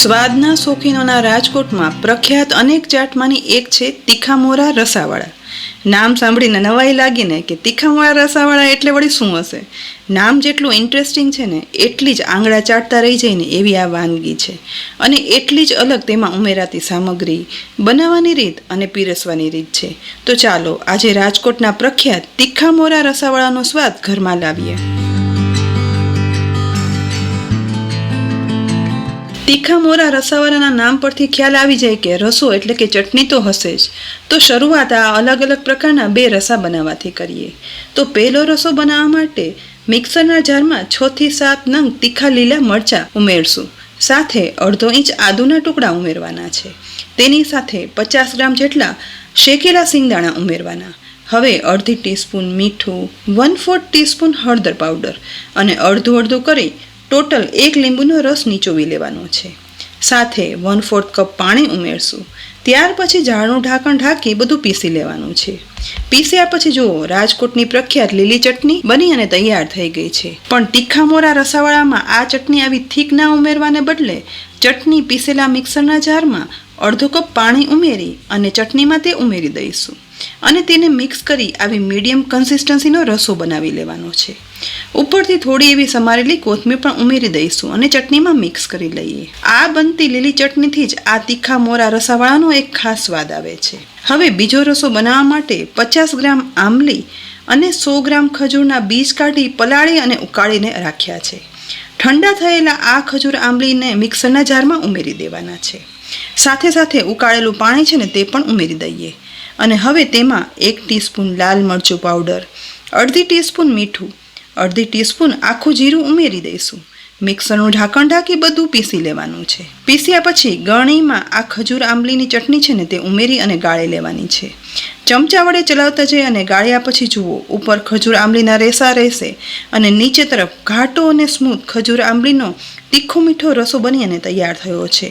સ્વાદના શોખીનોના રાજકોટમાં પ્રખ્યાત અનેક ચાટમાંની એક છે તીખામોરા રસાવાળા. નામ સાંભળીને નવાઈ લાગીને કે તીખામોરા રસાવાળા એટલે વળી શું હશે. નામ જેટલું ઇન્ટરેસ્ટિંગ છે ને એટલી જ આંગળા ચાટતા રહી જાય ને એવી આ વાનગી છે, અને એટલી જ અલગ તેમાં ઉમેરાતી સામગ્રી, બનાવવાની રીત અને પીરસવાની રીત છે. તો ચાલો આજે રાજકોટના પ્રખ્યાત તીખામોરા રસાવાળાનો સ્વાદ ઘરમાં લાવીએ. તીખામોરા રસાવાળાના નામ પરથી ખ્યાલ આવી જાય કે રસો એટલે કે ચટણી તો હશે જ. તો શરૂઆત આ અલગ અલગ પ્રકારના 2 રસા બનાવવાથી કરીએ. તો પહેલો રસો બનાવવા માટે મિક્સરના જારમાં 6 થી 7 નંગ તીખા લીલા મરચાં ઉમેરશું. સાથે અડધો ઇંચ આદુના ટુકડા ઉમેરવાના છે. તેની સાથે 50 ગ્રામ જેટલા શેકેલા સિંગદાણા ઉમેરવાના. હવે અડધી ટીસ્પૂન મીઠું, 1/4 ટીસ્પૂન હળદર પાવડર અને અડધું કરી ટોટલ 1 લીંબુનો રસ નીચોવી લેવાનો છે. સાથે 1/4 કપ પાણી ઉમેરશું. ત્યાર પછી જાળનું ઢાંકણ ઢાંકી બધું પીસી લેવાનું છે. પીસ્યા પછી જુઓ, રાજકોટની પ્રખ્યાત લીલી ચટણી બની અને તૈયાર થઈ ગઈ છે. પણ તીખામોરા રસાવાળામાં આ ચટણી આવી થીક ના ઉમેરવાને બદલે ચટણી પીસેલા મિક્સરના જારમાં અડધો કપ પાણી ઉમેરી અને ચટણીમાં તે ઉમેરી દઈશું અને તેને મિક્સ કરી આવી મીડિયમ કન્સિસ્ટન્સીનો રસો બનાવી લેવાનો છે. ઉપરથી થોડી એવી સમારેલી કોથમીર પણ ઉમેરી દઈશું અને ચટણીમાં મિક્સ કરી લઈએ. આ બનતી લીલી ચટણીથી જ આ તીખામોરા રસાવાળાનો એક ખાસ સ્વાદ આવે છે. હવે બીજો રસો બનાવવા માટે 50 ગ્રામ આંબલી અને 100 ગ્રામ ખજૂરના બીજ કાઢી પલાળી અને ઉકાળીને રાખ્યા છે. ઠંડા થયેલા આ ખજૂર આંબલીને મિક્સરના જારમાં ઉમેરી દેવાના છે. સાથે સાથે ઉકાળેલું પાણી છે ને તે પણ ઉમેરી દઈએ અને હવે તેમાં 1 ટીસ્પૂન લાલ મરચું પાવડર, અડધી ટીસ્પૂન મીઠું, અડધી ટીસ્પૂન આખું જીરું ઉમેરી દઈશું. મિક્સરનું ઢાંકણ ઢાંકી બધું પીસી લેવાનું છે. પીસ્યા પછી ગળણીમાં આ ખજૂર આંબલીની ચટણી છે ને તે ઉમેરી અને ગાળી લેવાની છે. ચમચા વડે ચલાવતા જઈ અને ગાળ્યા પછી જુઓ, ઉપર ખજૂર આંબલીના રેસા રહેશે અને નીચે તરફ ઘાટો અને સ્મૂથ ખજૂર આંબલીનો તીખો મીઠો રસો બની અને તૈયાર થયો છે.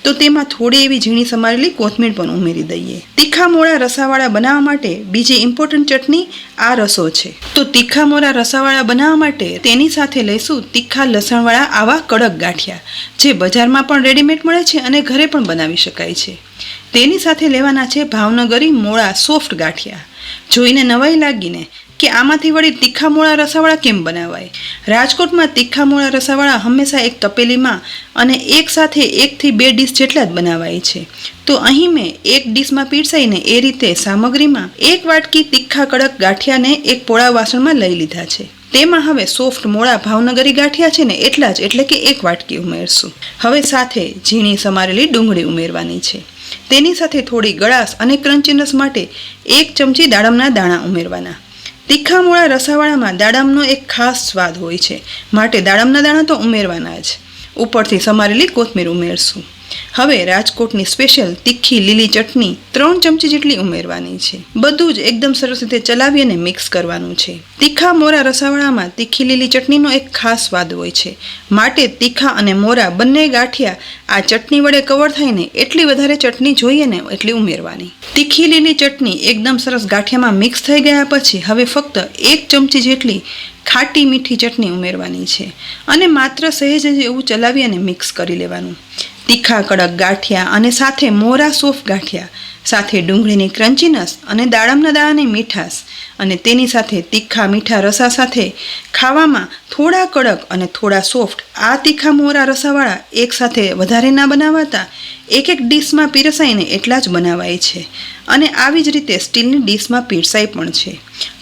તો તેમાં થોડી એવી ઝીણી સમારેલી કોથમીર પણ ઉમેરી દઈએ. તીખામોરા રસાવાળા બનાવવા માટે બીજી ઇમ્પોર્ટન્ટ ચટણી આ રસો છે. તો તીખામોરા રસાવાળા બનાવવા માટે તેની સાથે લઈશું તીખા લસણવાળા આવા કડક ગાંઠિયા, જે બજારમાં પણ રેડીમેડ મળે છે અને ઘરે પણ બનાવી શકાય છે. તેની સાથે લેવાના છે ભાવનગરી મોળા સોફ્ટ ગાંઠિયા. જોઈને નવાઈ લાગીને કે આમાંથી વળી તીખામોળા રસાવાળા કેમ બનાવાય. રાજકોટમાં તીખામોળા રસાવાળા હંમેશા એક તપેલીમાં અને એક સાથે 1 થી 2 ડીશ જેટલા જ બનાવાય છે. તો અહીં મેં એક ડીશમાં પીરસાઈને એ રીતે સામગ્રીમાં 1 વાટકી તીખા કડક ગાંઠિયાને એક પોળા વાસણમાં લઈ લીધા છે. તેમાં હવે સોફ્ટ મોળા ભાવનગરી ગાંઠિયા છે ને એટલા જ, એટલે કે 1 વાટકી ઉમેરશું. હવે સાથે ઝીણી સમારેલી ડુંગળી ઉમેરવાની છે. તેની સાથે થોડી ગળાશ અને ક્રન્ચીનેસ માટે 1 ચમચી દાડમના દાણા ઉમેરવાના. તીખામોળા રસાવાળામાં દાડમનો એક ખાસ સ્વાદ હોય છે, માટે દાડમના દાણા તો ઉમેરવાના જ. ઉપરથી સમારેલી કોથમીર ઉમેરશું. હવે રાજકોટની સ્પેશિયલ તીખી લીલી ચટણી 3 ચમચી જેટલી ઉમેરવાની છે. બધું જ એકદમ સરસ રીતે ચલાવી અને મિક્સ કરવાનું છે. તીખામોરા રસાવાળામાં તીખી લીલી ચટણીનો એક ખાસ સ્વાદ હોય છે, માટે તીખા અને મોરા બંને ગાંઠિયા આ ચટણી વડે કવર થાય ને એટલી વધારે ચટણી જોઈએ ને એટલી ઉમેરવાની. તીખી લીલી ચટણી એકદમ સરસ ગાંઠિયામાં મિક્સ થઈ ગયા પછી હવે ફક્ત 1 ચમચી જેટલી ખાટી મીઠી ચટણી ઉમેરવાની છે અને માત્ર સહેજ જ એવું ચલાવી અને મિક્સ કરી લેવાનું. તીખા કડક ગાંઠિયા અને સાથે મોરા સોફ્ટ ગાંઠિયા, સાથે ડુંગળીની ક્રન્ચીનેસ અને દાડમના દાણાની મીઠાશ અને તેની સાથે તીખા મીઠા રસા સાથે ખાવામાં થોડા કડક અને થોડા સોફ્ટ આ તીખામોરા રસાવાળા એકસાથે વધારે ના બનાવાતા એક ડીશમાં પીરસાઈને એટલા જ બનાવાય છે અને આવી જ રીતે સ્ટીલની ડીશમાં પીરસાય પણ છે.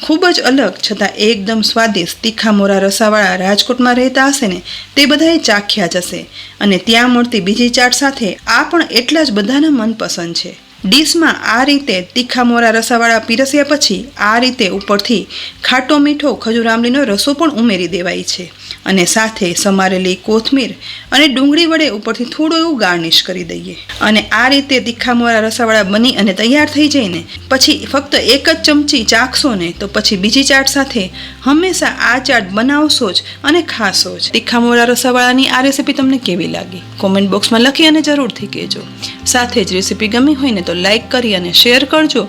ખૂબ જ અલગ છતાં એકદમ સ્વાદિષ્ટ તીખામોરા રસાવાળા રાજકોટમાં રહેતા હશે ને તે બધાએ ચાખ્યા જ હશે અને ત્યાં મળતી બીજી ચાટ સાથે આ પણ એટલા જ બધાના મનપસંદ છે. ડીશમાં આ રીતે તીખામોરા રસાવાળા પીરસ્યા પછી આ રીતે ઉપરથી ખાટો મીઠો ખજૂર આંબલીનો રસો પણ ઉમેરી દેવાય છે અને સાથે સમારેલી કોથમીર અને ડુંગળી વડે ઉપરથી થોડું એવું ગાર્નિશ કરી દઈએ. અને આ રીતે તીખામોરા રસાવાળા બની અને તૈયાર થઈ જાય ને પછી ફક્ત 1 જ ચમચી ચાખશો ને તો પછી બીજી ચાટ સાથે હંમેશા આ ચાટ બનાવશો જ અને ખાશો જ. તીખામોરા રસાવાળાની આ રેસીપી તમને કેવી લાગી કોમેન્ટ બોક્સમાં લખી અને જરૂરથી કહેજો. સાથે જ રેસીપી ગમી હોય ને તો લાઈક કરી અને શેર કરજો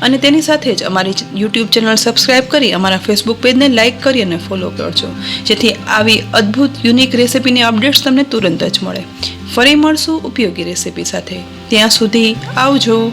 અને તેની સાથે જ અમારી યુટ્યુબ ચેનલ સબસ્ક્રાઈબ કરી અમારા ફેસબુક પેજને લાઈક કરી અને ફોલો કરજો, જેથી આવી અદ્ભુત યુનિક રેસીપીની અપડેટ્સ તમને તુરંત જ મળે. ફરી મળશું ઉપયોગી રેસીપી સાથે. ત્યાં સુધી આવજો.